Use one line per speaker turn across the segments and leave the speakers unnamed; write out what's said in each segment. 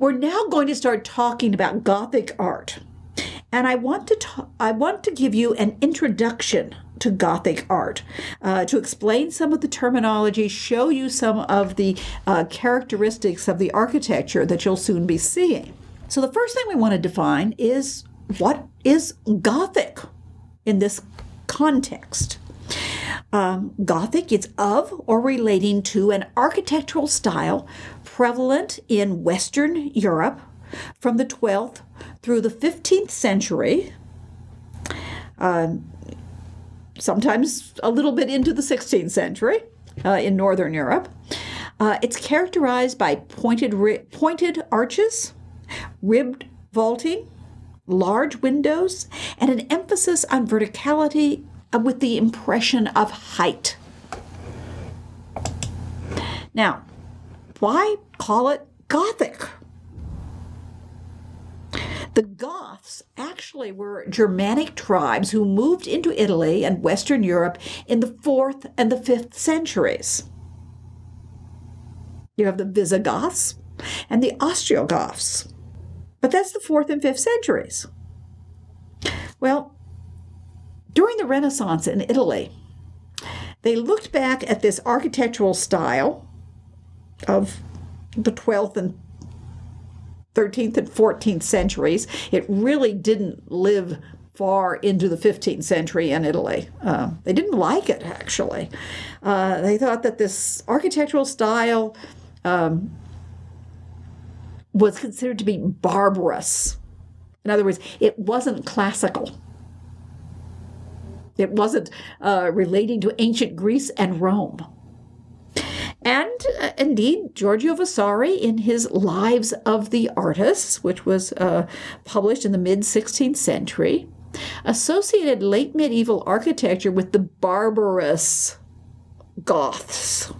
We're now going to start talking about Gothic art. And I want to give you an introduction to Gothic art, to explain some of the terminology, show you some of the characteristics of the architecture that you'll soon be seeing. So the first thing we want to define is, what is Gothic in this context? Gothic is of or relating to an architectural style prevalent in Western Europe from the 12th through the 15th century, sometimes a little bit into the 16th century in Northern Europe. It's characterized by pointed arches, ribbed vaulting, large windows, and an emphasis on verticality with the impression of height. Now, why call it Gothic? The Goths actually were Germanic tribes who moved into Italy and Western Europe in the 4th and the 5th centuries. You have the Visigoths and the Ostrogoths. But that's the 4th and 5th centuries. Well, during the Renaissance in Italy, they looked back at this architectural style of the 12th and 13th and 14th centuries. It really didn't live far into the 15th century in Italy. They didn't like it, actually. They thought that this architectural style was considered to be barbarous. In other words, it wasn't classical. It wasn't relating to ancient Greece and Rome. And indeed, Giorgio Vasari, in his Lives of the Artists, which was published in the mid-16th century, associated late medieval architecture with the barbarous Goths.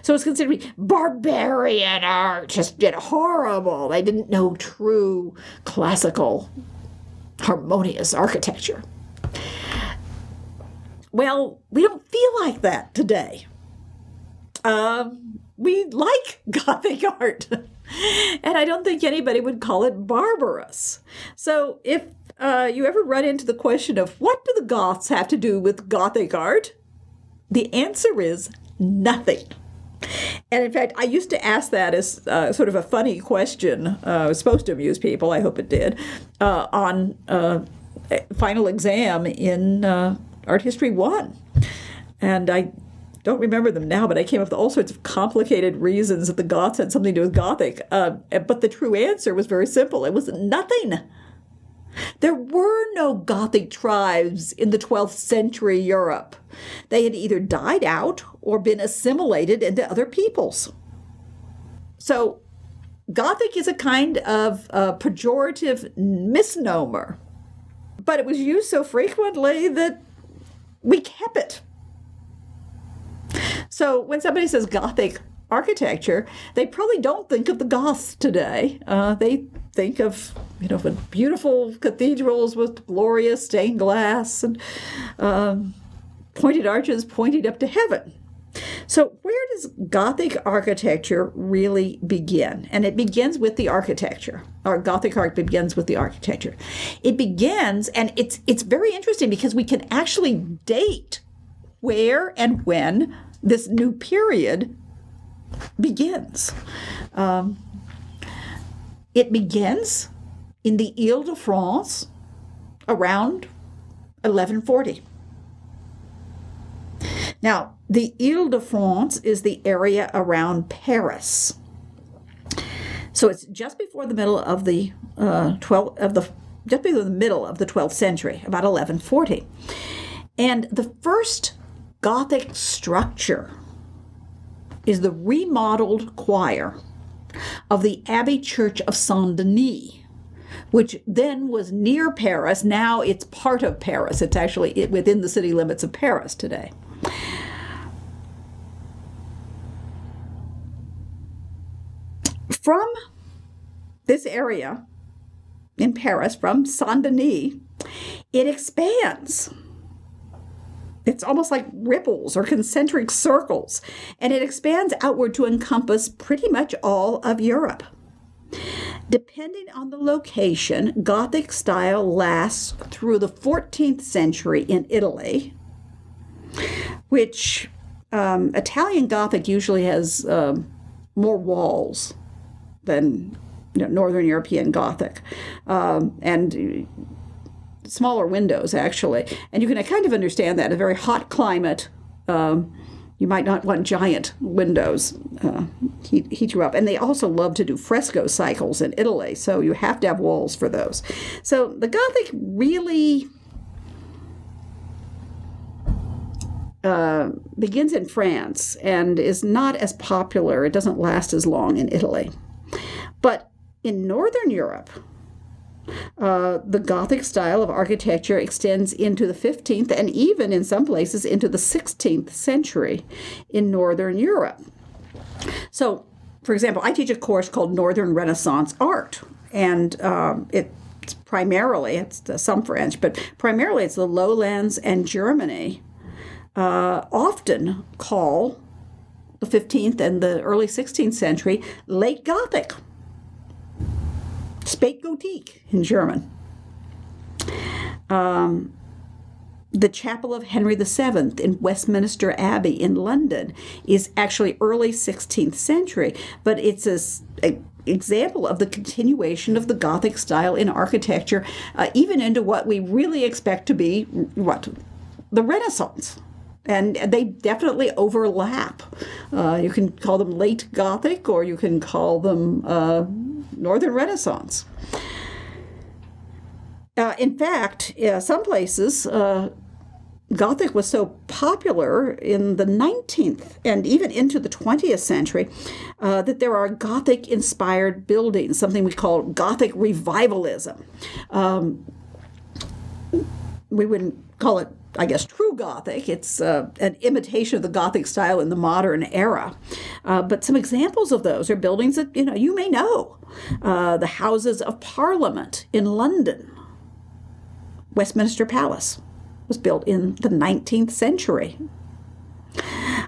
So it's considered to be barbarian art, just horrible. They didn't know true classical, harmonious architecture. Well, we don't feel like that today. We like Gothic art, and I don't think anybody would call it barbarous. So if you ever run into the question of what do the Goths have to do with Gothic art, the answer is nothing. And in fact, I used to ask that as sort of a funny question. It was supposed to amuse people, I hope it did, on final exam in Art History 1. And I don't remember them now, but I came up with all sorts of complicated reasons that the Goths had something to do with Gothic. But the true answer was very simple. It was nothing. There were no Gothic tribes in the 12th century Europe. They had either died out or been assimilated into other peoples. So Gothic is a kind of pejorative misnomer, but it was used so frequently that we kept it. So when somebody says Gothic architecture, they probably don't think of the Goths today. They think of, beautiful cathedrals with glorious stained glass and pointed arches pointing up to heaven. So where does Gothic architecture really begin? And it begins with the architecture. Or Gothic art begins with the architecture. It begins, and it's very interesting because we can actually date where and when this new period begins. It begins in the Ile-de-France around 1140. Now, the Ile-de-France is the area around Paris. So it's just before the middle of the 12th century, about 1140. And the first Gothic structure is the remodeled choir of the Abbey Church of Saint-Denis, which then was near Paris. Now it's part of Paris. It's actually within the city limits of Paris today. From this area in Paris, from Saint-Denis, it expands. It's almost like ripples or concentric circles, and it expands outward to encompass pretty much all of Europe. Depending on the location, Gothic style lasts through the 14th century in Italy, which Italian Gothic usually has more walls than Northern European Gothic, and smaller windows, actually. And you can kind of understand that. A very hot climate, you might not want giant windows, heat you up. And they also love to do fresco cycles in Italy, so you have to have walls for those. So the Gothic really begins in France and is not as popular. It doesn't last as long in Italy. But in Northern Europe, the Gothic style of architecture extends into the 15th and even in some places into the 16th century in Northern Europe. So, for example, I teach a course called Northern Renaissance Art, and it's primarily, it's some French, but primarily it's the lowlands and Germany often call the 15th and the early 16th century late Gothic. Spät Gothique in German. The Chapel of Henry VII in Westminster Abbey in London is actually early 16th century, but it's an example of the continuation of the Gothic style in architecture, even into what we really expect to be the Renaissance. And they definitely overlap. You can call them late Gothic, or you can call them Northern Renaissance. In fact, some places, Gothic was so popular in the 19th and even into the 20th century that there are Gothic-inspired buildings, something we call Gothic revivalism. We wouldn't call it, I guess, true Gothic. It's an imitation of the Gothic style in the modern era. But some examples of those are buildings that, you may know. The Houses of Parliament in London. Westminster Palace was built in the 19th century.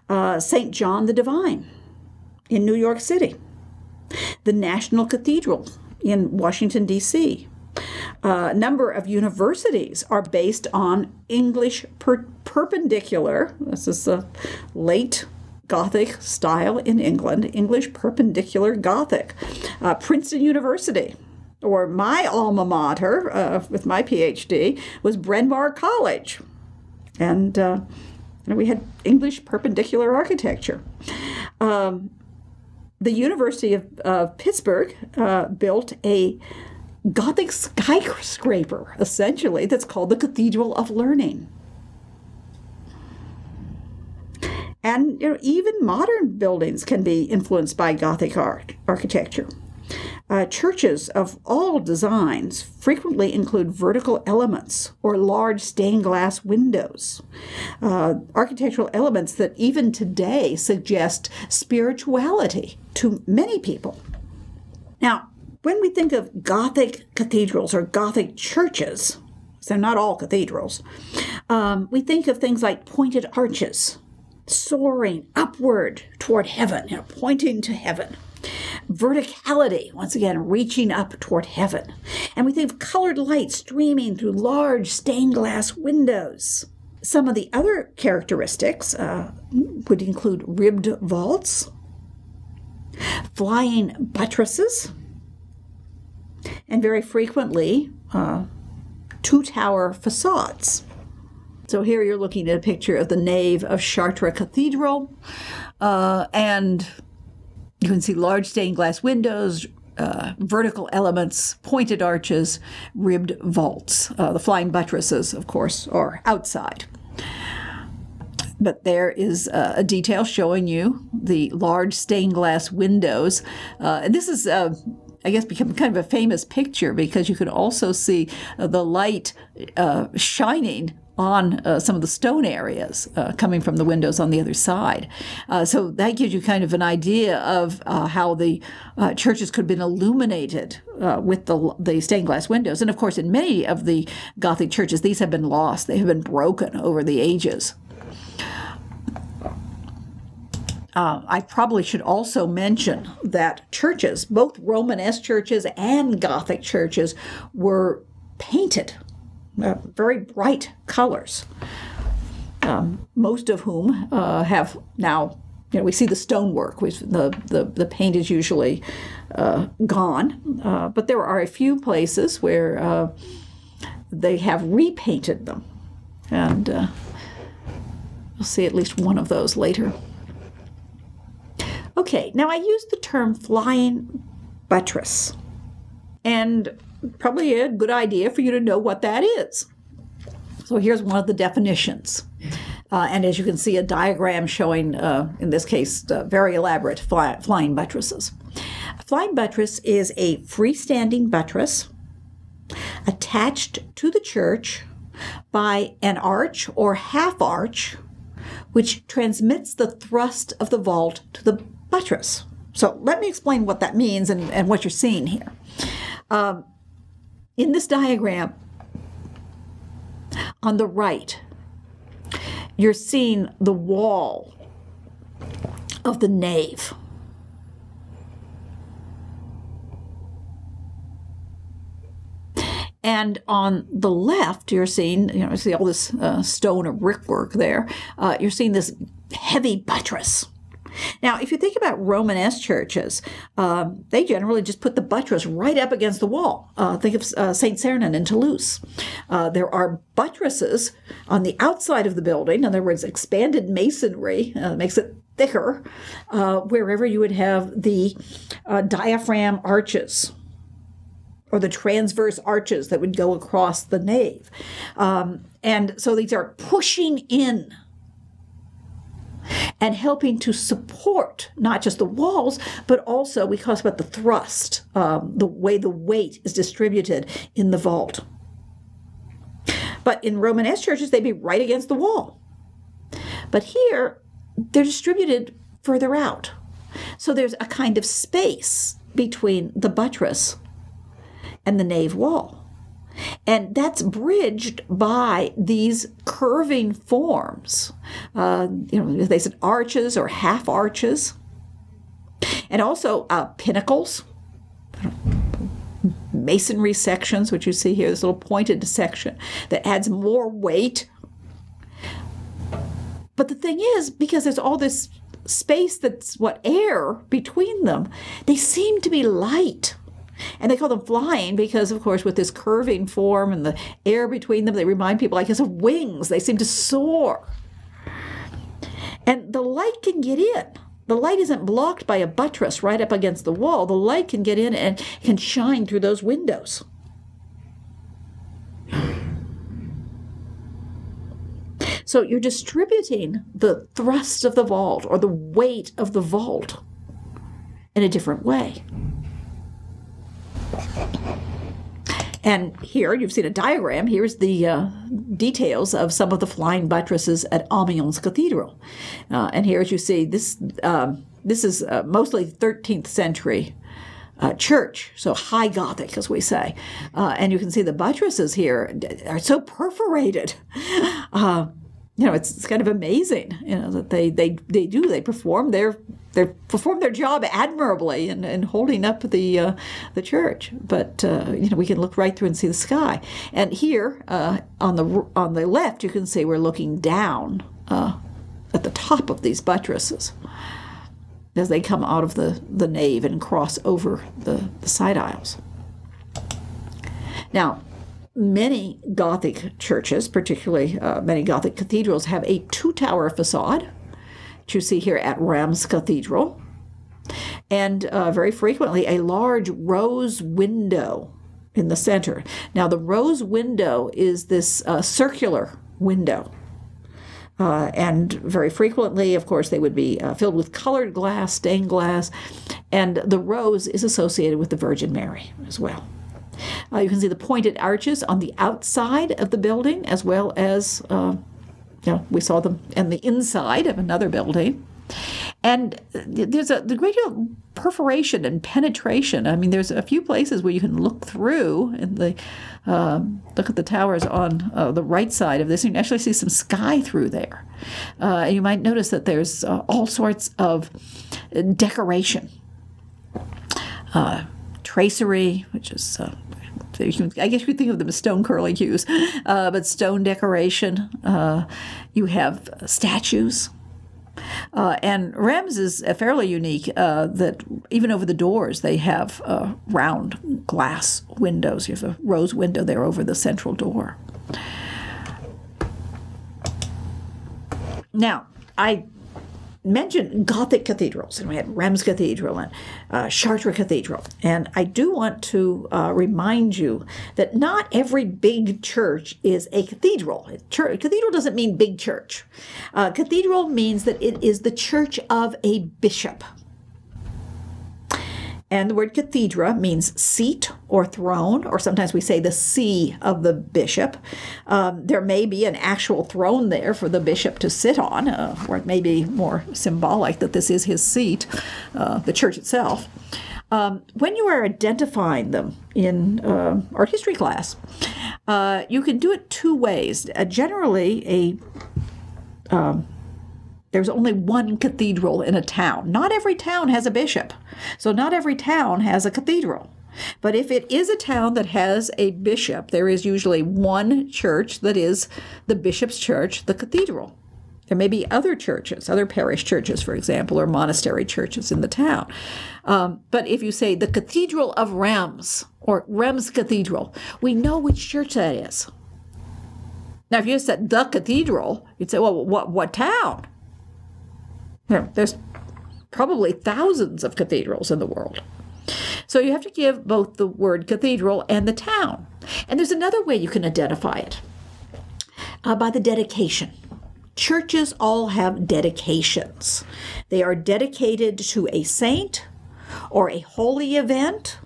St. John the Divine in New York City. The National Cathedral in Washington, D.C. A number of universities are based on English perpendicular. This is the late Gothic style in England, English perpendicular Gothic. Princeton University, or my alma mater with my PhD, was Bryn Mawr College. And we had English perpendicular architecture. The University of Pittsburgh built a Gothic skyscraper, essentially, that's called the Cathedral of Learning. And even modern buildings can be influenced by Gothic architecture. Churches of all designs frequently include vertical elements or large stained glass windows, architectural elements that even today suggest spirituality to many people. Now, when we think of Gothic cathedrals or Gothic churches, so not all cathedrals, we think of things like pointed arches, soaring upward toward heaven, pointing to heaven. Verticality, once again, reaching up toward heaven. And we think of colored light streaming through large stained glass windows. Some of the other characteristics would include ribbed vaults, flying buttresses, and very frequently, two-tower facades. So here you're looking at a picture of the nave of Chartres Cathedral, and you can see large stained glass windows, vertical elements, pointed arches, ribbed vaults. The flying buttresses, of course, are outside. But there is a detail showing you the large stained glass windows. And this is, I guess, become kind of a famous picture because you can also see the light shining on some of the stone areas coming from the windows on the other side. So that gives you kind of an idea of how the churches could have been illuminated with the stained glass windows. And of course, in many of the Gothic churches, these have been lost. They have been broken over the ages. I probably should also mention that churches, both Romanesque churches and Gothic churches, were painted very bright colors, most of whom have now, we see the stonework. The paint is usually gone, but there are a few places where they have repainted them, and we'll see at least one of those later. Okay, now I use the term flying buttress, and probably a good idea for you to know what that is. So here's one of the definitions. And as you can see, a diagram showing, in this case, very elaborate flying buttresses. A flying buttress is a freestanding buttress attached to the church by an arch or half arch, which transmits the thrust of the vault to the buttress. So let me explain what that means and what you're seeing here. In this diagram, on the right, you're seeing the wall of the nave. And on the left, you're seeing, see all this stone or brickwork there. You're seeing this heavy buttress. Now, if you think about Romanesque churches, they generally just put the buttress right up against the wall. Think of St. Sernin in Toulouse. There are buttresses on the outside of the building, in other words, expanded masonry makes it thicker, wherever you would have the diaphragm arches or the transverse arches that would go across the nave. And so these are pushing in and helping to support not just the walls, but also we talk about the thrust, the way the weight is distributed in the vault. But in Romanesque churches, they'd be right against the wall. But here, they're distributed further out. So there's a kind of space between the buttress and the nave wall. And that's bridged by these curving forms. They said arches or half arches. And also pinnacles, masonry sections, which you see here, this little pointed section that adds more weight. But the thing is, because there's all this space that's air between them, they seem to be light. And they call them flying because, of course, with this curving form and the air between them, they remind people, I guess, of wings. They seem to soar. And the light can get in. The light isn't blocked by a buttress right up against the wall. The light can get in and can shine through those windows. So you're distributing the thrust of the vault or the weight of the vault in a different way. And here, you've seen a diagram. Here's the details of some of the flying buttresses at Amiens Cathedral. And here, as you see, this is mostly 13th century church, so high Gothic, as we say. And you can see the buttresses here are so perforated. It's kind of amazing, that they perform their job admirably in holding up the church. But we can look right through and see the sky. And here on the left, you can see we're looking down at the top of these buttresses as they come out of the nave and cross over the side aisles. Now, many Gothic churches, particularly many Gothic cathedrals, have a two-tower facade, which you see here at Reims Cathedral, and very frequently a large rose window in the center. Now, the rose window is this circular window, and very frequently, of course, they would be filled with colored glass, stained glass, and the rose is associated with the Virgin Mary as well. You can see the pointed arches on the outside of the building, as well as, we saw them on the inside of another building. And there's the great deal of perforation and penetration. I mean, there's a few places where you can look through and look at the towers on the right side of this, and you can actually see some sky through there. And you might notice that there's all sorts of decoration. Tracery, which is, I guess you could think of them as stone curlicues, but stone decoration. You have statues. And Rheims is fairly unique that even over the doors they have round glass windows. You have a rose window there over the central door. Now, I mentioned Gothic cathedrals, and we had Rheims Cathedral and Chartres Cathedral. And I do want to remind you that not every big church is a cathedral. Cathedral doesn't mean big church. Cathedral means that it is the church of a bishop. And the word cathedra means seat or throne, or sometimes we say the see of the bishop. There may be an actual throne there for the bishop to sit on, or it may be more symbolic that this is his seat, the church itself. When you are identifying them in art history class, you can do it two ways. Generally, there's only one cathedral in a town. Not every town has a bishop, so not every town has a cathedral. But if it is a town that has a bishop, there is usually one church that is the bishop's church, the cathedral. There may be other churches, other parish churches, for example, or monastery churches in the town. But if you say the Cathedral of Rheims or Rheims Cathedral, we know which church that is. Now, if you said the cathedral, you'd say, well, what town? There's probably thousands of cathedrals in the world. So you have to give both the word cathedral and the town. And there's another way you can identify it, by the dedication. Churches all have dedications. They are dedicated to a saint or a holy event.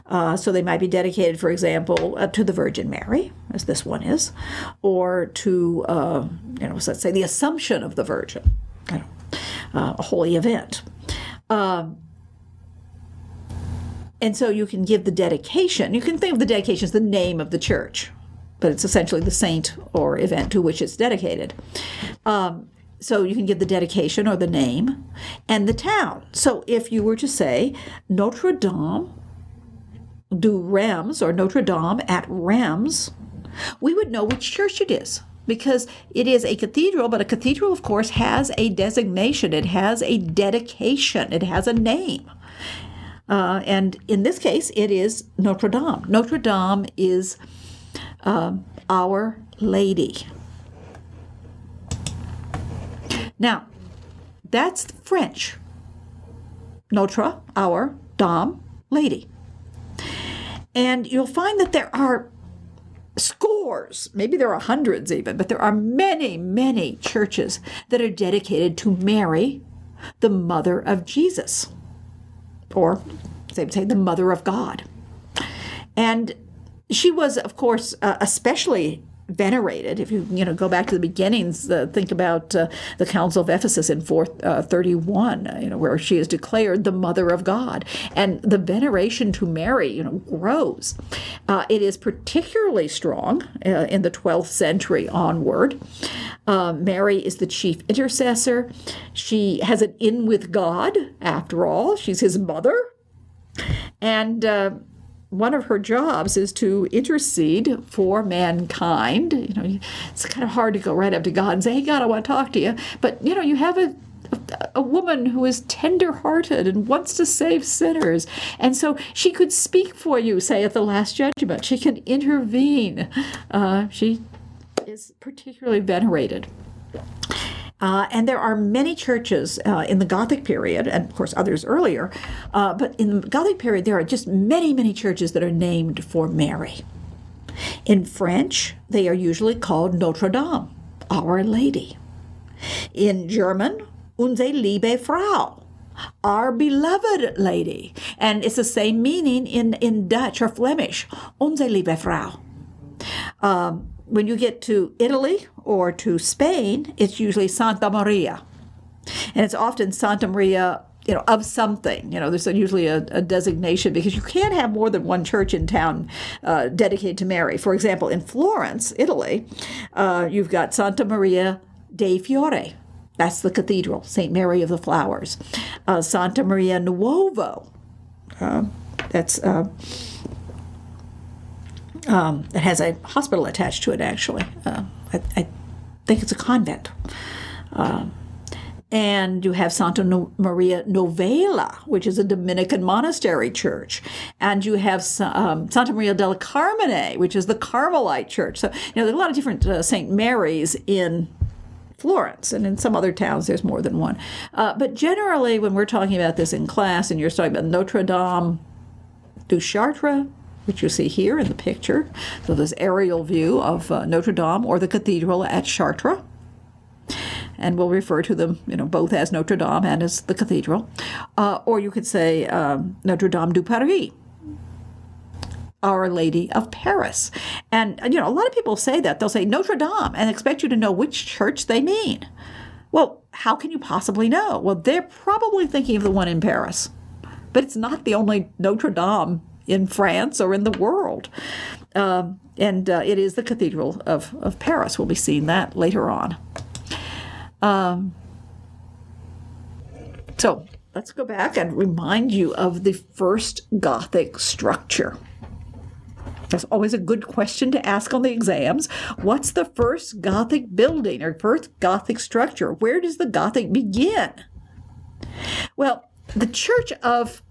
So they might be dedicated, for example, to the Virgin Mary, as this one is, or to, let's say the Assumption of the Virgin. A holy event. And so you can give the dedication. You can think of the dedication as the name of the church, but it's essentially the saint or event to which it's dedicated. So you can give the dedication or the name and the town. So if you were to say Notre Dame du Rheims or Notre Dame at Rheims, we would know which church it is, because it is a cathedral, but a cathedral, of course, has a designation. It has a dedication. It has a name. And in this case, it is Notre Dame. Notre Dame is Our Lady. Now, that's French. Notre, our, Dame, Lady. And you'll find that there are scores, maybe there are hundreds even, but there are many, many churches that are dedicated to Mary, the mother of Jesus, or they would say the mother of God. And she was, of course, especially venerated. If you go back to the beginnings, think about the Council of Ephesus in 431, where she is declared the Mother of God, and the veneration to Mary, grows. It is particularly strong in the 12th century onward. Mary is the chief intercessor. She has an in with God. After all, she's his mother, and one of her jobs is to intercede for mankind. It's kind of hard to go right up to God and say, hey, God, I want to talk to you. But, you have a woman who is tender-hearted and wants to save sinners. And so she could speak for you, say, at the Last Judgment. She can intervene. She is particularly venerated. And there are many churches in the Gothic period, and of course others earlier, but in the Gothic period there are just many, many churches that are named for Mary. In French, they are usually called Notre Dame, Our Lady. In German, Unsere liebe Frau, Our Beloved Lady. And it's the same meaning in Dutch or Flemish, Unsere liebe Frau. When you get to Italy or to Spain, it's usually Santa Maria. And it's often Santa Maria, of something. There's usually a designation, because you can't have more than one church in town dedicated to Mary. For example, in Florence, Italy, you've got Santa Maria dei Fiori. That's the cathedral, St. Mary of the Flowers. Santa Maria Nuovo. It has a hospital attached to it, actually. I think it's a convent. And you have Santa Maria Novella, which is a Dominican monastery church. And you have Santa Maria della Carmine, which is the Carmelite church. So, there are a lot of different St. Marys in Florence, and in some other towns there's more than one. But generally, when we're talking about this in class, and you're talking about Notre Dame du Chartres, which you see here in the picture, so this aerial view of Notre Dame, or the cathedral at Chartres, and we'll refer to them, both as Notre Dame and as the cathedral. Or you could say Notre Dame du Paris, Our Lady of Paris. And, a lot of people say that. They'll say Notre Dame and expect you to know which church they mean. Well, how can you possibly know? Well, they're probably thinking of the one in Paris. But it's not the only Notre Dame in France or in the world. And it is the Cathedral of Paris. We'll be seeing that later on. So let's go back and remind you of the first Gothic structure. That's always a good question to ask on the exams. What's the first Gothic building or first Gothic structure? Where does the Gothic begin? Well, the Church of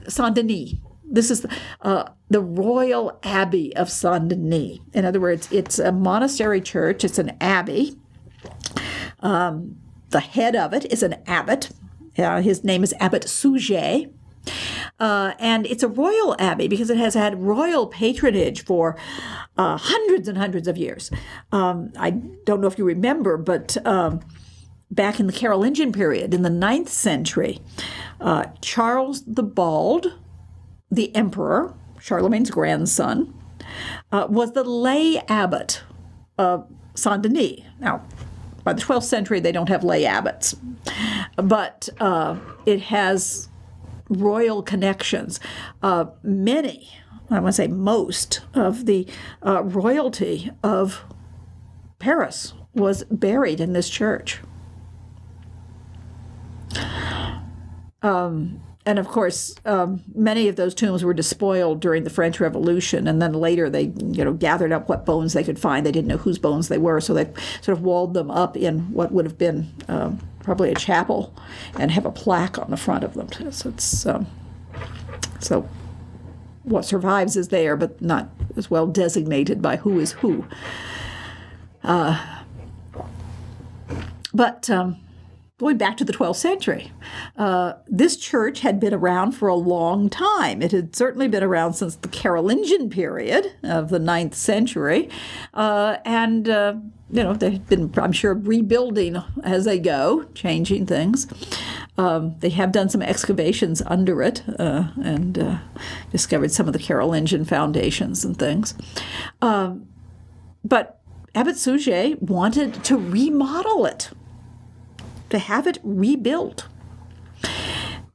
Saint Denis. This is the Royal Abbey of Saint Denis. In other words, it's a monastery church. It's an abbey. The head of it is an abbot. His name is Abbot Suger. And it's a royal abbey because it has had royal patronage for hundreds and hundreds of years. I don't know if you remember, but back in the Carolingian period, in the 9th century, Charles the Bald, the emperor, Charlemagne's grandson, was the lay abbot of Saint Denis. Now, by the 12th century, they don't have lay abbots, but it has royal connections. Many, I want to say most, of the royalty of Paris was buried in this church. And of course, many of those tombs were despoiled during the French Revolution, and then later they, gathered up what bones they could find. They didn't know whose bones they were, so they sort of walled them up in what would have been probably a chapel, and have a plaque on the front of them. So it's so what survives is there, but not as well designated by who is who. But going back to the 12th century, this church had been around for a long time. It had certainly been around since the Carolingian period of the 9th century. And they've been, I'm sure, rebuilding as they go, changing things. They have done some excavations under it and discovered some of the Carolingian foundations and things. But Abbot Suger wanted to remodel it, to have it rebuilt.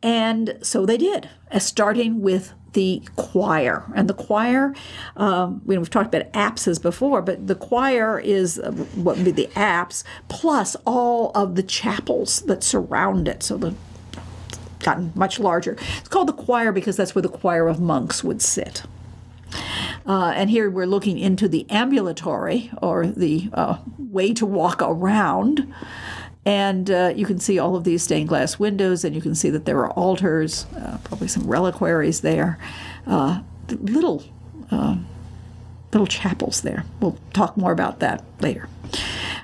And so they did, starting with the choir. And the choir, we've talked about apses before, but the choir is what would be the apse, plus all of the chapels that surround it. So it's gotten much larger. It's called the choir because that's where the choir of monks would sit. And here we're looking into the ambulatory, or the way to walk around. And you can see all of these stained glass windows, and you can see that there are altars, probably some reliquaries there, little chapels there. We'll talk more about that later.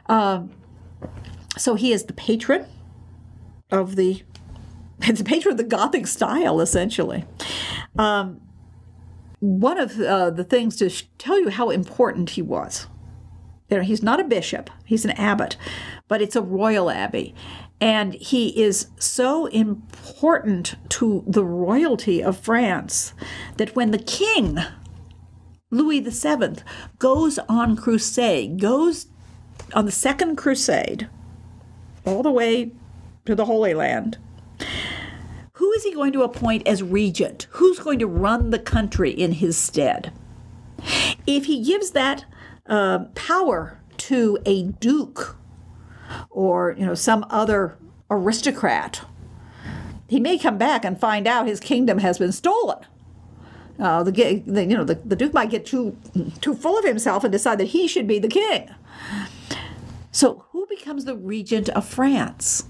So he is the patron of the Gothic style, essentially. One of the things to tell you how important he was. He's not a bishop, he's an abbot, but it's a royal abbey. And he is so important to the royalty of France that when the king, Louis VII, goes on crusade, goes on the Second Crusade, all the way to the Holy Land. Who is he going to appoint as regent? Who's going to run the country in his stead? If he gives that power to a duke or some other aristocrat, he may come back and find out his kingdom has been stolen. The duke might get too full of himself and decide that he should be the king. So who becomes the regent of France?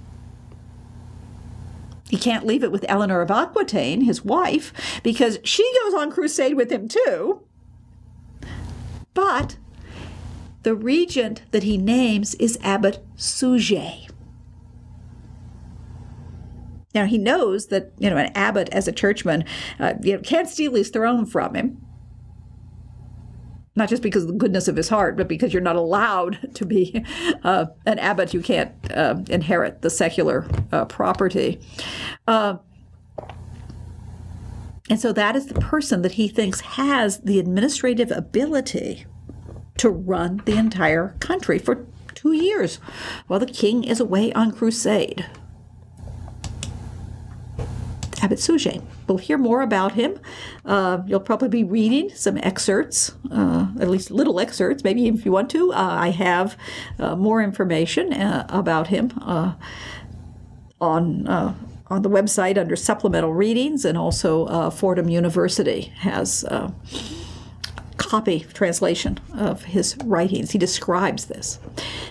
He can't leave it with Eleanor of Aquitaine, his wife, because she goes on crusade with him too. But the regent that he names is Abbot Suger. Now, he knows that, an abbot as a churchman can't steal his throne from him. Not just because of the goodness of his heart, but because you're not allowed to be an abbot. You can't inherit the secular property. And so that is the person that he thinks has the administrative ability to run the entire country for 2 years while the king is away on crusade. Abbot Suger. We'll hear more about him. You'll probably be reading some excerpts, at least little excerpts, maybe if you want to. I have more information about him on the website under supplemental readings, and also Fordham University has copy translation of his writings. He describes this.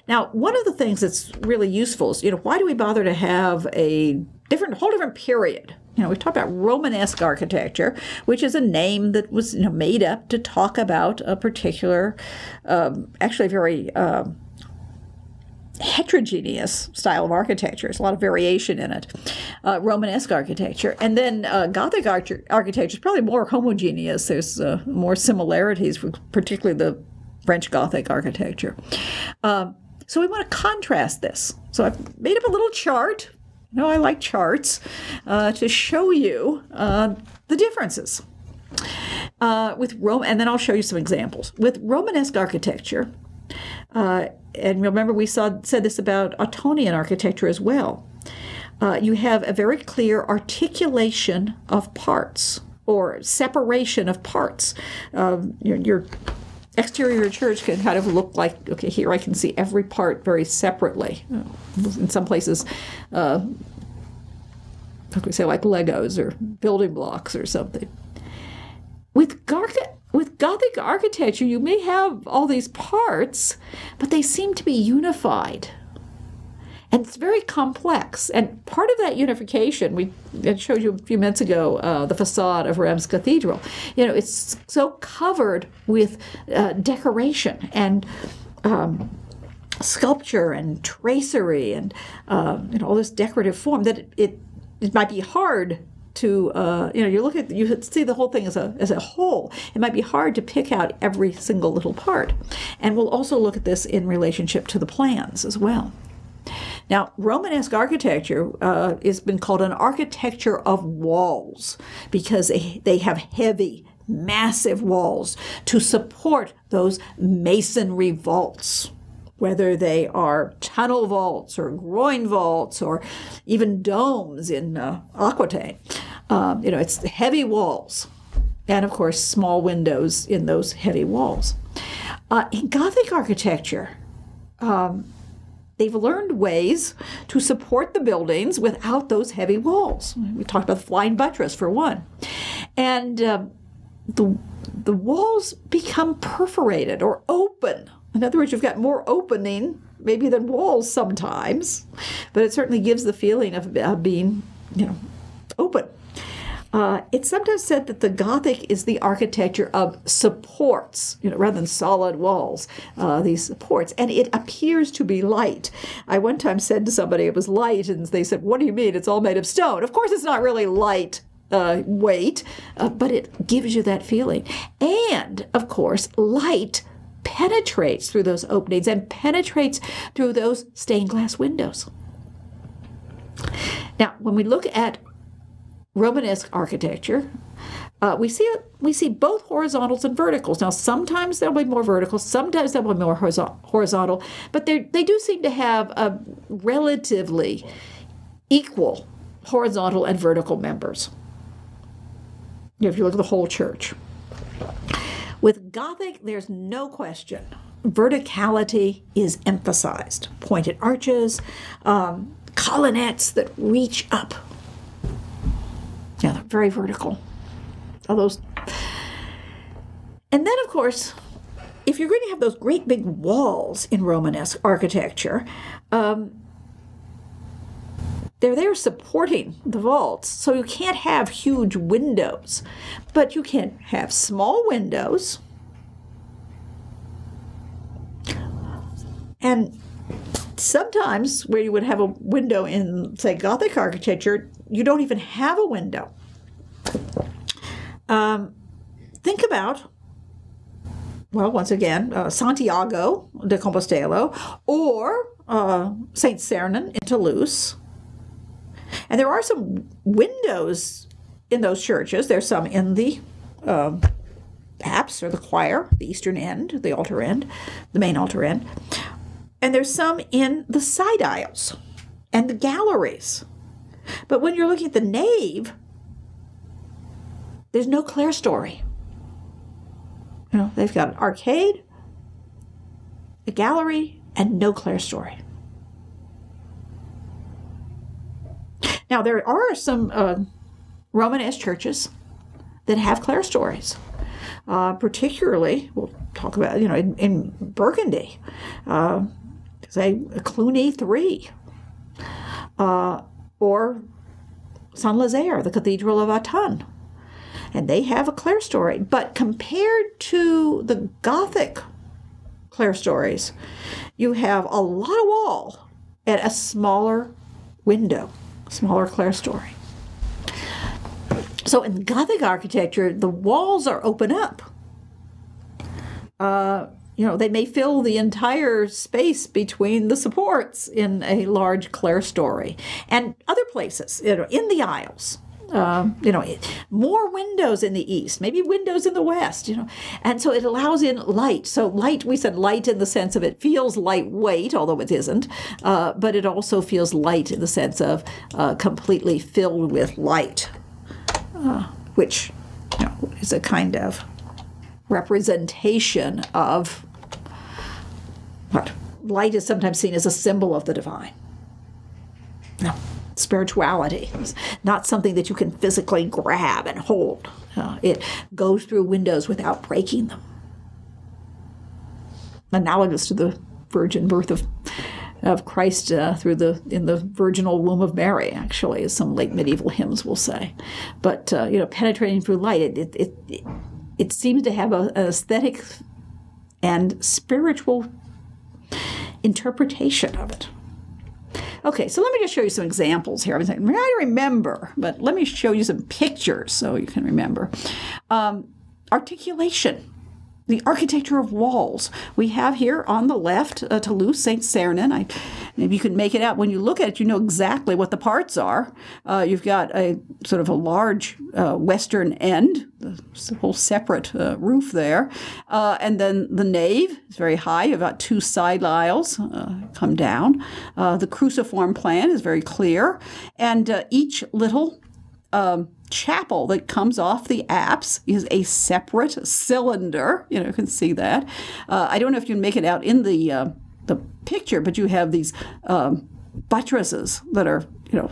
Now, one of the things that's really useful is, why do we bother to have a whole different period? We've talked about Romanesque architecture, which is a name that was made up to talk about a particular, actually very heterogeneous style of architecture. There's a lot of variation in it. Romanesque architecture. And then Gothic architecture is probably more homogeneous. There's more similarities, particularly the French Gothic architecture. So we want to contrast this. So I've made up a little chart. I like charts to show you the differences with Rome, and then I'll show you some examples. With Romanesque architecture, and remember we said this about Ottonian architecture as well, you have a very clear articulation of parts or separation of parts. Your exterior church can kind of look like, okay, here I can see every part very separately. In some places, like we say, like Legos or building blocks or something. With Gothic architecture, you may have all these parts, but they seem to be unified. And it's very complex. And part of that unification, I showed you a few minutes ago, the facade of Reims Cathedral. It's so covered with decoration and sculpture and tracery and all this decorative form that it might be hard to you see the whole thing as a whole. It might be hard to pick out every single little part. And we'll also look at this in relationship to the plans as well. Now, Romanesque architecture has been called an architecture of walls because they have heavy, massive walls to support those masonry vaults, whether they are tunnel vaults or groin vaults or even domes in Aquitaine. It's heavy walls and, of course, small windows in those heavy walls. In Gothic architecture, they've learned ways to support the buildings without those heavy walls. We talked about the flying buttress for one. And the walls become perforated or open. In other words, you've got more opening maybe than walls sometimes, but it certainly gives the feeling of being, open. It's sometimes said that the Gothic is the architecture of supports, rather than solid walls, these supports. And it appears to be light. I one time said to somebody it was light, and they said, "What do you mean? It's all made of stone." Of course, it's not really light weight, but it gives you that feeling. And, of course, light penetrates through those openings and penetrates through those stained glass windows. Now, when we look at Romanesque architecture, we see both horizontals and verticals. Now, sometimes there'll be more vertical, sometimes there'll be more horizontal, but they do seem to have a relatively equal horizontal and vertical members. If you look at the whole church. With Gothic, there's no question. Verticality is emphasized. Pointed arches, colonnettes that reach up. Yeah, they're very vertical. All those. And then, of course, if you're going to have those great big walls in Romanesque architecture, they're there supporting the vaults, so you can't have huge windows, but you can have small windows. And sometimes where you would have a window in, say, Gothic architecture, you don't even have a window. Think about, well, once again, Santiago de Compostela or St. Sernin in Toulouse. And there are some windows in those churches. There's some in the apse or the choir, the eastern end, the altar end, the main altar end. And there's some in the side aisles and the galleries. But when you're looking at the nave, there's no clerestory. You know, they've got an arcade, a gallery, and no clerestory. Now, there are some Romanesque churches that have clerestories, particularly, we'll talk about, you know, in Burgundy, say, Cluny 3, or Saint-Lazare, the Cathedral of Autun. And they have a clerestory. But compared to the Gothic clerestories, you have a lot of wall and a smaller window, smaller clerestory. So in Gothic architecture, the walls are open up. You know, they may fill the entire space between the supports in a large clerestory. And other places, you know, in the aisles. You know, more windows in the east, maybe windows in the west, you know, and so it allows in light. So light, we said light in the sense of it feels lightweight, although it isn't, but it also feels light in the sense of completely filled with light, which, you know, is a kind of representation of what light is sometimes seen as a symbol of the divine. No. Spirituality is not something that you can physically grab and hold. It goes through windows without breaking them. Analogous to the virgin birth of Christ in the virginal womb of Mary, actually, as some late medieval hymns will say. But you know, penetrating through light, it seems to have an aesthetic and spiritual interpretation of it. Okay, so let me just show you some examples here. I remember, but let me show you some pictures so you can remember. Articulation, the architecture of walls. We have here on the left Toulouse, St. Sernin. Maybe you can make it out. When you look at it, you know exactly what the parts are. You've got a sort of a large western end, a whole separate roof there. And then the nave is very high. You've got two side aisles come down. The cruciform plan is very clear. And each little chapel that comes off the apse is a separate cylinder. You know, you can see that. I don't know if you can make it out in the picture, but you have these buttresses that are, you know,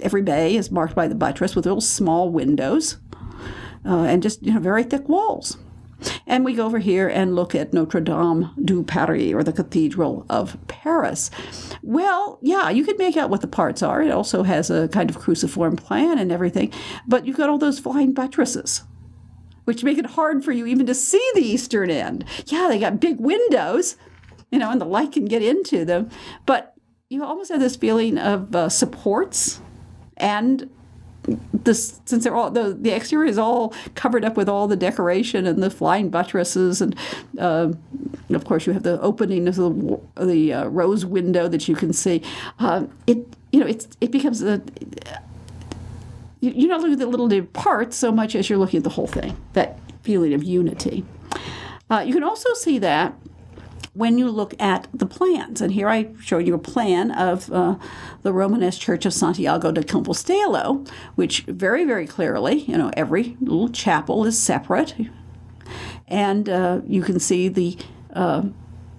every bay is marked by the buttress with little small windows and just, you know, very thick walls. And we go over here and look at Notre Dame du Paris, or the Cathedral of Paris. Well, yeah, you could make out what the parts are. It also has a kind of cruciform plan and everything, but you've got all those flying buttresses, which make it hard for you even to see the eastern end. Yeah, they got big windows, you know, and the light can get into them, but you almost have this feeling of supports, and since they're all the exterior is all covered up with all the decoration and the flying buttresses, and of course you have the opening of the rose window that you can see. It becomes a you're not looking at the little parts so much as you're looking at the whole thing. That feeling of unity. You can also see that when you look at the plans, and here I show you a plan of the Romanesque Church of Santiago de Compostela, which very, very clearly, every little chapel is separate. And you can see the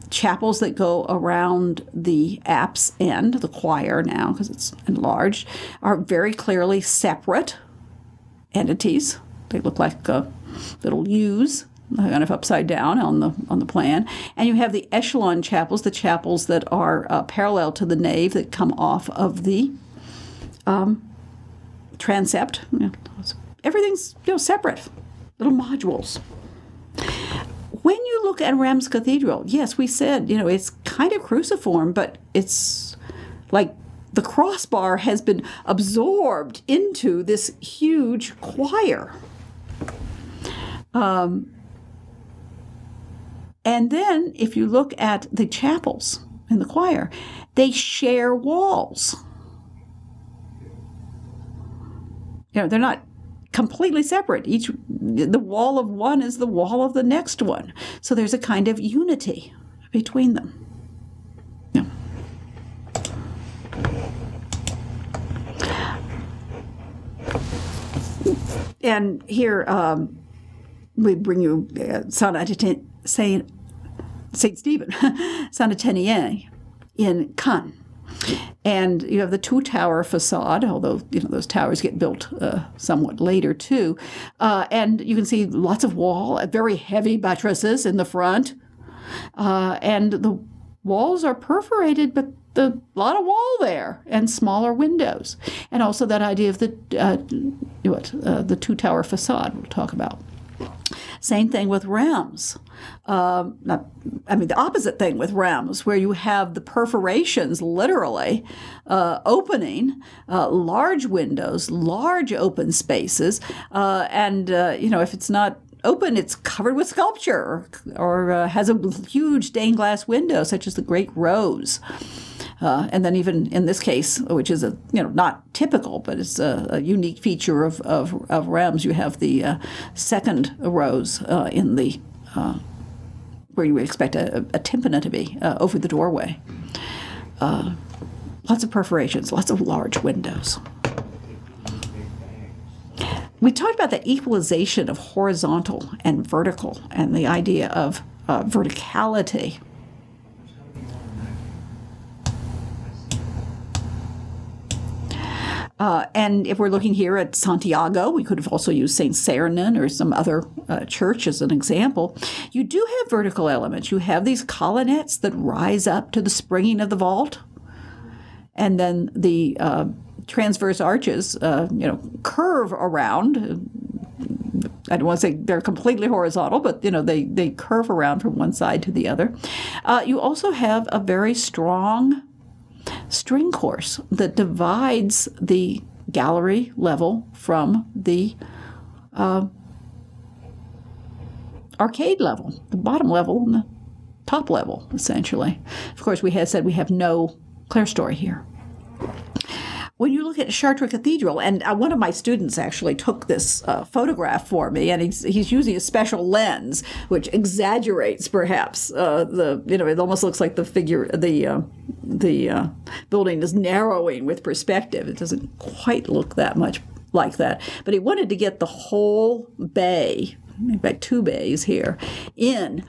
chapels that go around the apse end, the choir now, because it's enlarged, are very clearly separate entities. They look like little U's, kind of upside down on the plan. And you have the echelon chapels, the chapels that are parallel to the nave that come off of the transept. Everything's separate, little modules. When you look at Reims Cathedral, yes, we said, it's kind of cruciform, but it's like the crossbar has been absorbed into this huge choir. And then if you look at the chapels in the choir, they share walls. They're not completely separate. The wall of one is the wall of the next one. So there's a kind of unity between them. Yeah. And here we bring you Saint Stephen, Saint Etienne in Cannes. And you have the two-tower facade, although those towers get built somewhat later too. And you can see lots of wall, very heavy buttresses in the front. And the walls are perforated, but a lot of wall there and smaller windows. And also that idea of the two-tower facade we'll talk about. Same thing with Reims. The opposite thing with Reims, where you have the perforations literally opening, large windows, large open spaces, and if it's not open, it's covered with sculpture or has a huge stained glass window, such as the Great Rose. And then even in this case, which is not typical, but it's a unique feature of Reims, you have the second rose in the where you would expect a tympanum to be over the doorway. Lots of perforations, lots of large windows. We talked about the equalization of horizontal and vertical and the idea of verticality. And if we're looking here at Santiago, we could have also used St. Sernin or some other church as an example. You do have vertical elements. You have these colonnettes that rise up to the springing of the vault. And then the transverse arches, curve around. I don't want to say they're completely horizontal, but, they curve around from one side to the other. You also have a very strong string course that divides the gallery level from the arcade level, the bottom level and the top level, essentially. Of course, we had said we have no clerestory here. When you look at Chartres Cathedral, and one of my students actually took this photograph for me, and he's using a special lens which exaggerates perhaps it almost looks like the building is narrowing with perspective. It doesn't quite look that much like that, but he wanted to get the whole bay, in fact 2 bays here, in.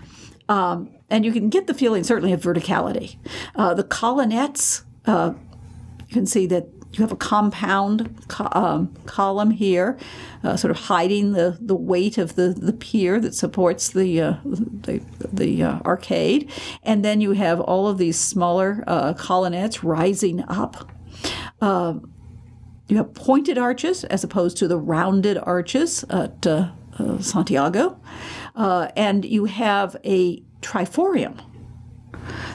And you can get the feeling certainly of verticality. The colonnettes, you can see that you have a compound column here, sort of hiding the weight of the pier that supports the arcade, and then you have all of these smaller colonnettes rising up. You have pointed arches as opposed to the rounded arches at Santiago, and you have a triforium.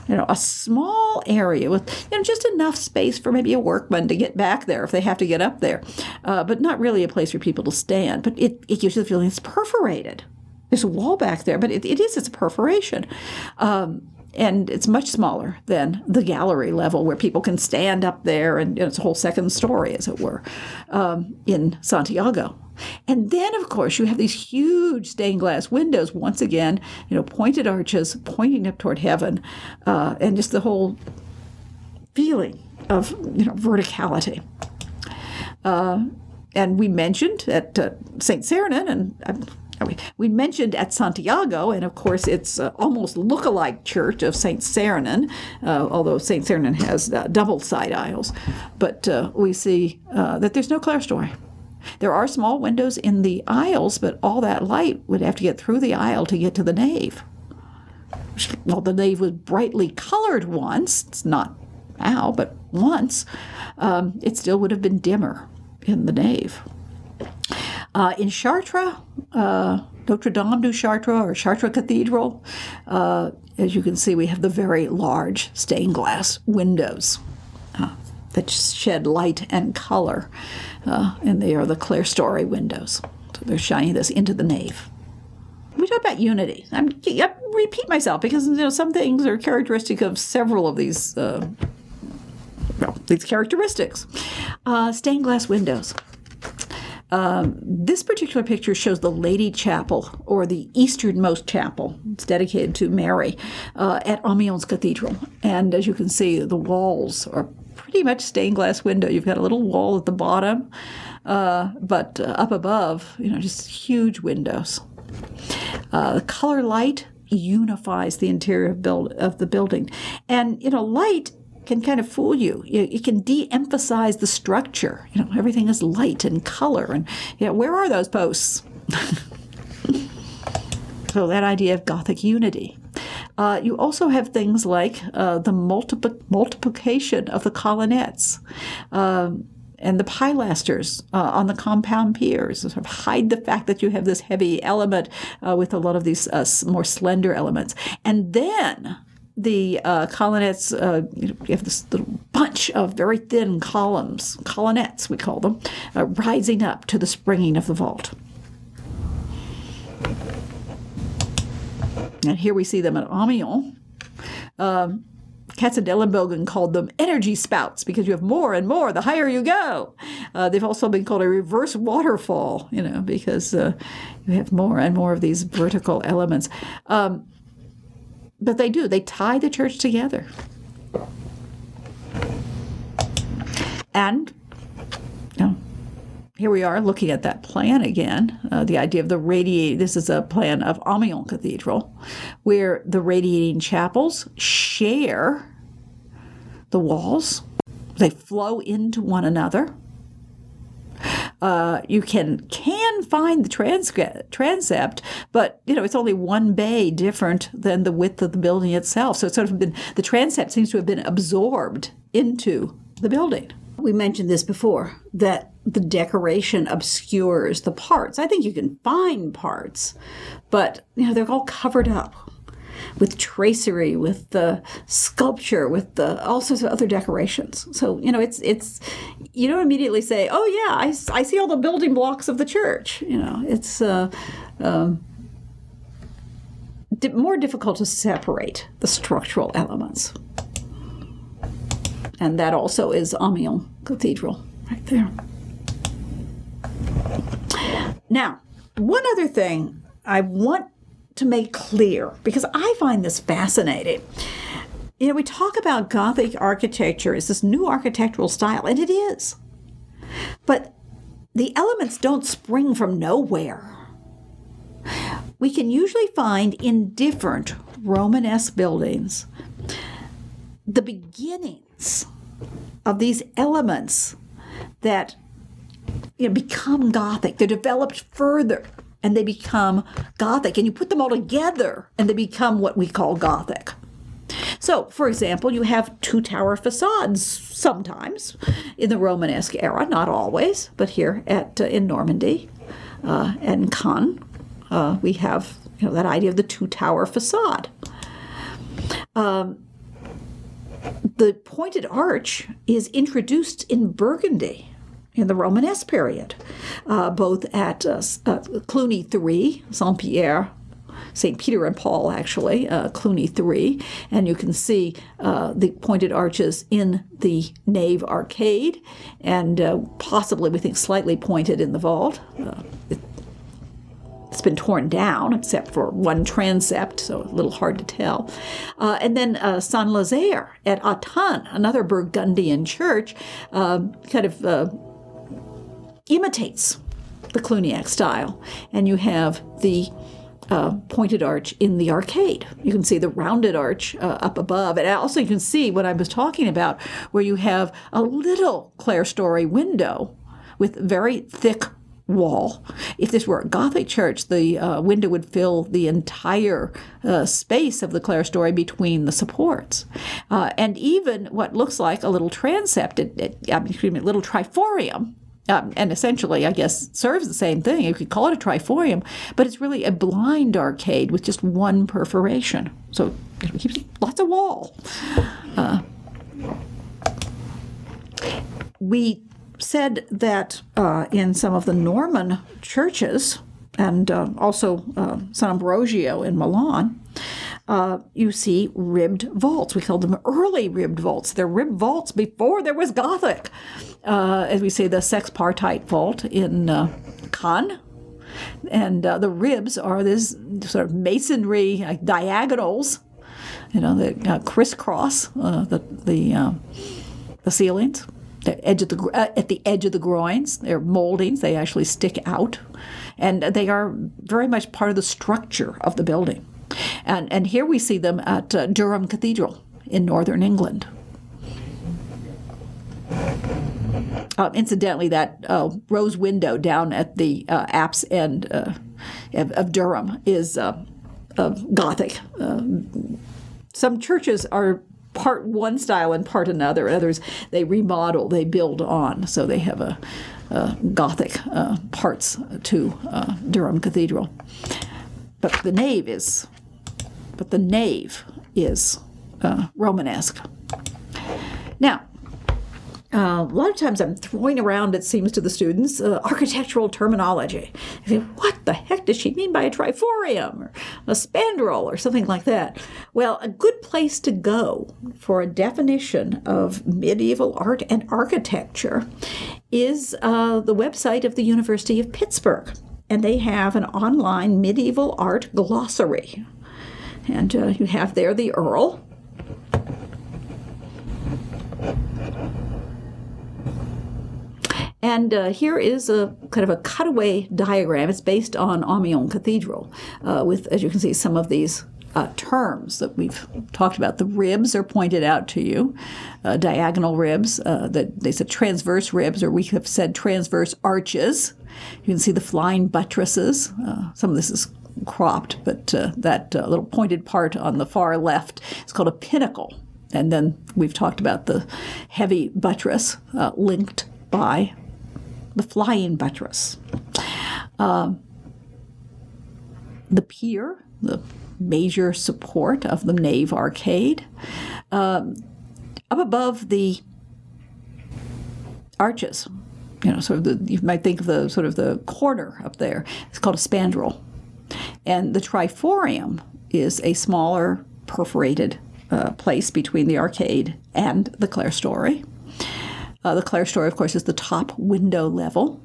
A small area with just enough space for maybe a workman to get back there if they have to get up there, but not really a place for people to stand. But it gives you the feeling it's perforated. There's a wall back there, but it's a perforation. And it's much smaller than the gallery level where people can stand up there, and it's a whole second story, as it were, in Santiago. And then, of course, you have these huge stained glass windows, once again, pointed arches pointing up toward heaven, and just the whole feeling of, verticality. And we mentioned at St. Sernin, and we mentioned at Santiago, and of course it's almost look-alike church of St. Sernin, although St. Sernin has double side aisles. But we see that there's no clerestory. There are small windows in the aisles, but all that light would have to get through the aisle to get to the nave. Well, the nave was brightly colored once. It's not now, but once. It still would have been dimmer in the nave. In Chartres, Notre Dame du Chartres, or Chartres Cathedral, as you can see, we have the very large stained glass windows that shed light and color, and they are the clerestory windows. So they're shining this into the nave. We talk about unity. I repeat myself because some things are characteristic of several of these characteristics. Stained glass windows. This particular picture shows the Lady Chapel, or the easternmost chapel. It's dedicated to Mary at Amiens Cathedral. And as you can see, the walls are pretty much stained glass window. You've got a little wall at the bottom, but up above, just huge windows. The color light unifies the interior of the building. And, light can kind of fool you. It can de-emphasize the structure. Everything is light and color. And where are those posts? So that idea of Gothic unity. You also have things like the multiplication of the colonnettes and the pilasters on the compound piers, sort of hide the fact that you have this heavy element with a lot of these more slender elements. And then the colonnettes, you have this little bunch of very thin columns, colonnettes we call them, rising up to the springing of the vault. And here we see them at Amiens. Katzenellenbogen called them energy spouts because you have more and more the higher you go. They've also been called a reverse waterfall, because you have more and more of these vertical elements. But they tie the church together. And here we are looking at that plan again, the idea of the radiating. This is a plan of Amiens Cathedral, where the radiating chapels share the walls. They flow into one another. You can find the transept, but it's only one bay different than the width of the building itself. So it's sort of the transept seems to have been absorbed into the building. We mentioned this before, that the decoration obscures the parts. I think you can find parts, but they're all covered up with tracery, with the sculpture, with all sorts of other decorations. So it's you don't immediately say, oh yeah, I see all the building blocks of the church. It's more difficult to separate the structural elements. And that also is Amiens Cathedral right there. Now, one other thing I want to make clear, because I find this fascinating. We talk about Gothic architecture as this new architectural style, and it is. But the elements don't spring from nowhere. We can usually find in different Romanesque buildings the beginnings of these elements that become Gothic. They're developed further, and they become Gothic. And you put them all together, and they become what we call Gothic. So, for example, you have two-tower facades sometimes in the Romanesque era, not always, but here in Normandy and Caen, we have that idea of the two-tower facade. The pointed arch is introduced in Burgundy in the Romanesque period, both at Cluny III, Saint-Pierre, St. Peter and Paul, actually, Cluny 3. And you can see the pointed arches in the nave arcade, and possibly, we think, slightly pointed in the vault. It's been torn down, except for one transept, so a little hard to tell. And then Saint-Lazare at Autun, another Burgundian church, kind of imitates the Cluniac style. And you have the pointed arch in the arcade. You can see the rounded arch up above. And also you can see what I was talking about, where you have a little clerestory window with very thick wall. If this were a Gothic church, the window would fill the entire space of the clerestory between the supports. And even what looks like a little transept, little triforium, and essentially, I guess, serves the same thing. You could call it a triforium, but it's really a blind arcade with just one perforation. So it keeps lots of wall. We said that in some of the Norman churches, and also San Ambrogio in Milan, you see ribbed vaults. We call them early ribbed vaults. They're ribbed vaults before there was Gothic. As we say, the sexpartite vault in Cannes. And the ribs are this sort of masonry, like diagonals, that crisscross the ceilings. At the edge of the groins. They're moldings. They actually stick out. And they are very much part of the structure of the building. And here we see them at Durham Cathedral in northern England. Incidentally, that rose window down at the apse end of Durham is Gothic. Some churches are part one style and part another. Others, they remodel, they build on. So they have a Gothic parts to Durham Cathedral. But the nave is Romanesque. Now, a lot of times I'm throwing around, it seems to the students, architectural terminology. They say, what the heck does she mean by a triforium or a spandrel or something like that? Well, a good place to go for a definition of medieval art and architecture is the website of the University of Pittsburgh. And they have an online medieval art glossary. And you have there the Earl. And here is a kind of a cutaway diagram. It's based on Amiens Cathedral with, as you can see, some of these terms that we've talked about. The ribs are pointed out to you, diagonal ribs. That they said transverse ribs, or we have said transverse arches. You can see the flying buttresses. Some of this is cropped, but that little pointed part on the far left is called a pinnacle. And then we've talked about the heavy buttress linked by the flying buttress. The pier, the major support of the nave arcade. Up above the arches, sort of you might think of the sort of the corner up there. It's called a spandrel. And the triforium is a smaller perforated place between the arcade and the clerestory. The clerestory, of course, is the top window level.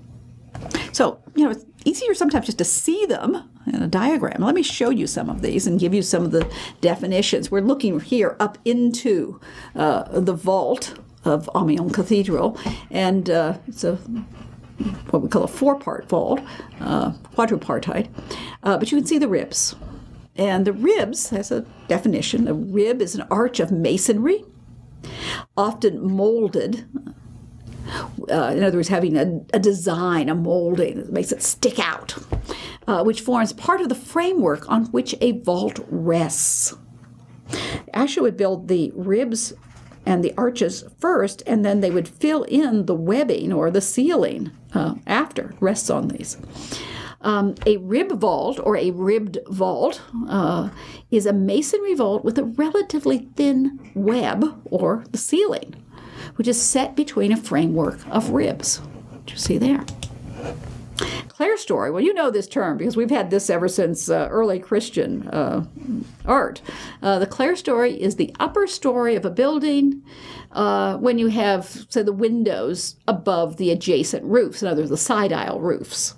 So, it's easier sometimes just to see them in a diagram. Let me show you some of these and give you some of the definitions. We're looking here up into the vault of Amiens Cathedral, and it's what we call a four-part vault, quadripartite. But you can see the ribs. And the ribs, has a definition. A rib is an arch of masonry, often molded. In other words, having a design, a molding that makes it stick out, which forms part of the framework on which a vault rests. Actually, would build the ribs and the arches first, and then they would fill in the webbing or the ceiling after. It rests on these. A rib vault, or a ribbed vault, is a masonry vault with a relatively thin web, or the ceiling, which is set between a framework of ribs, which you see there. Clerestory, well, you know this term because we've had this ever since early Christian art. The clerestory is the upper story of a building when you have, say, the windows above the adjacent roofs, in other words, the side aisle roofs.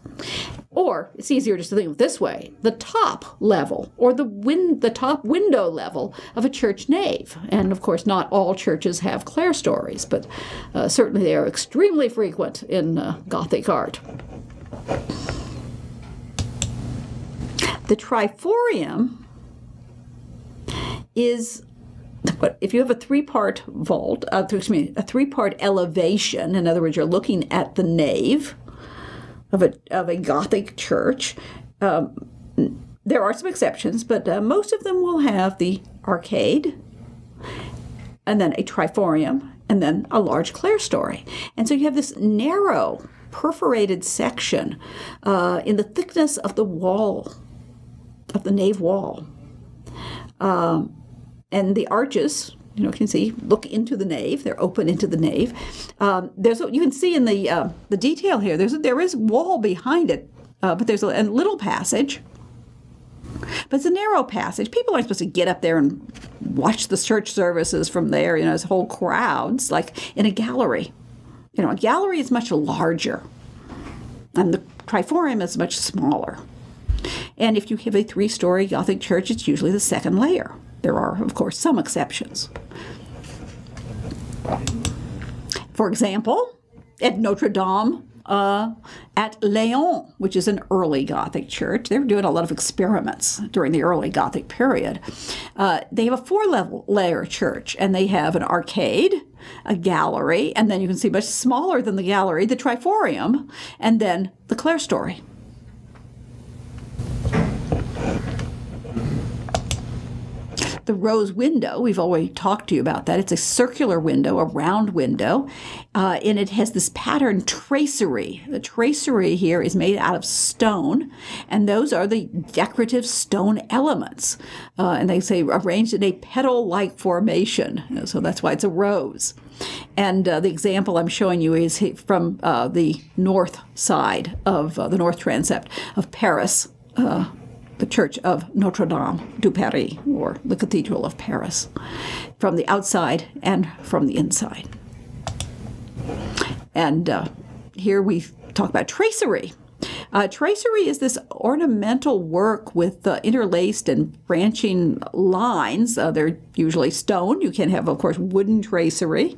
Or, it's easier just to think of it this way, the top level or the top window level of a church nave. And, of course, not all churches have clerestories, but certainly they are extremely frequent in Gothic art. The triforium is, if you have a three-part vault, a three-part elevation, in other words, you're looking at the nave of a Gothic church. There are some exceptions, but most of them will have the arcade, and then a triforium, and then a large clerestory. And so you have this narrow, perforated section in the thickness of the wall, of the nave wall. And the arches, you can see, look into the nave. They're open into the nave. You can see in the detail here, there is wall behind it, but there's a little passage. But it's a narrow passage. People aren't supposed to get up there and watch the church services from there, as whole crowds, like in a gallery. A gallery is much larger, and the triforium is much smaller. And if you have a three-story Gothic church, it's usually the second layer. There are, of course, some exceptions. For example, at Notre Dame at Léon, which is an early Gothic church, they were doing a lot of experiments during the early Gothic period. They have a four-layer church, and they have an arcade, a gallery, and then you can see much smaller than the gallery, the triforium, and then the clerestory. The rose window, we've already talked to you about that. It's a circular window, a round window, and it has this pattern tracery. The tracery here is made out of stone, and those are the decorative stone elements. And they say arranged in a petal-like formation, so that's why it's a rose. And the example I'm showing you is from the north side of the north transept of Paris, the Church of Notre Dame du Paris, or the Cathedral of Paris, from the outside and from the inside. And here we talk about tracery. Tracery is this ornamental work with interlaced and branching lines. They're usually stone. You can have, of course, wooden tracery.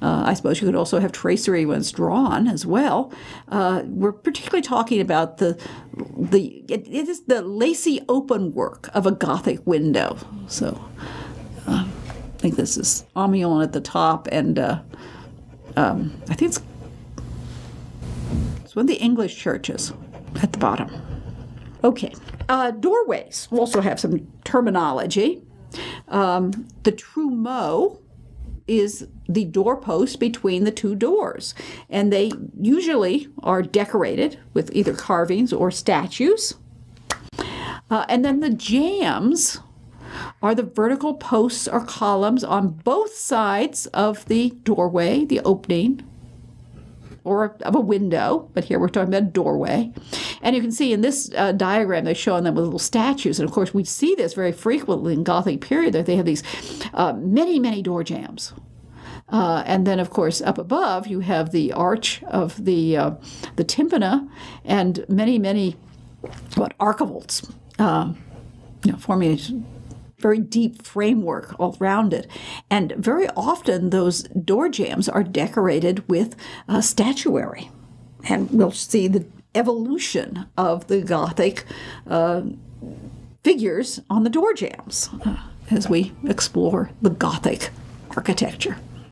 I suppose you could also have tracery when it's drawn as well. We're particularly talking about it is the lacy open work of a Gothic window. So I think this is Amiens at the top, and I think it's one of the English churches at the bottom. Okay. Doorways also have some terminology. The trumeau is the doorpost between the two doors, and they usually are decorated with either carvings or statues. And then the jambs are the vertical posts or columns on both sides of the doorway, the opening, or of a window, but here we're talking about a doorway. And you can see in this diagram, they're showing them with little statues. And of course, we see this very frequently in Gothic period, that they have these many, many door jambs. And then, of course, up above, you have the arch of the tympana and many, many archivolts, forming a very deep framework all around it. And very often those door jambs are decorated with statuary. And we'll see the evolution of the Gothic figures on the door jambs as we explore the Gothic architecture.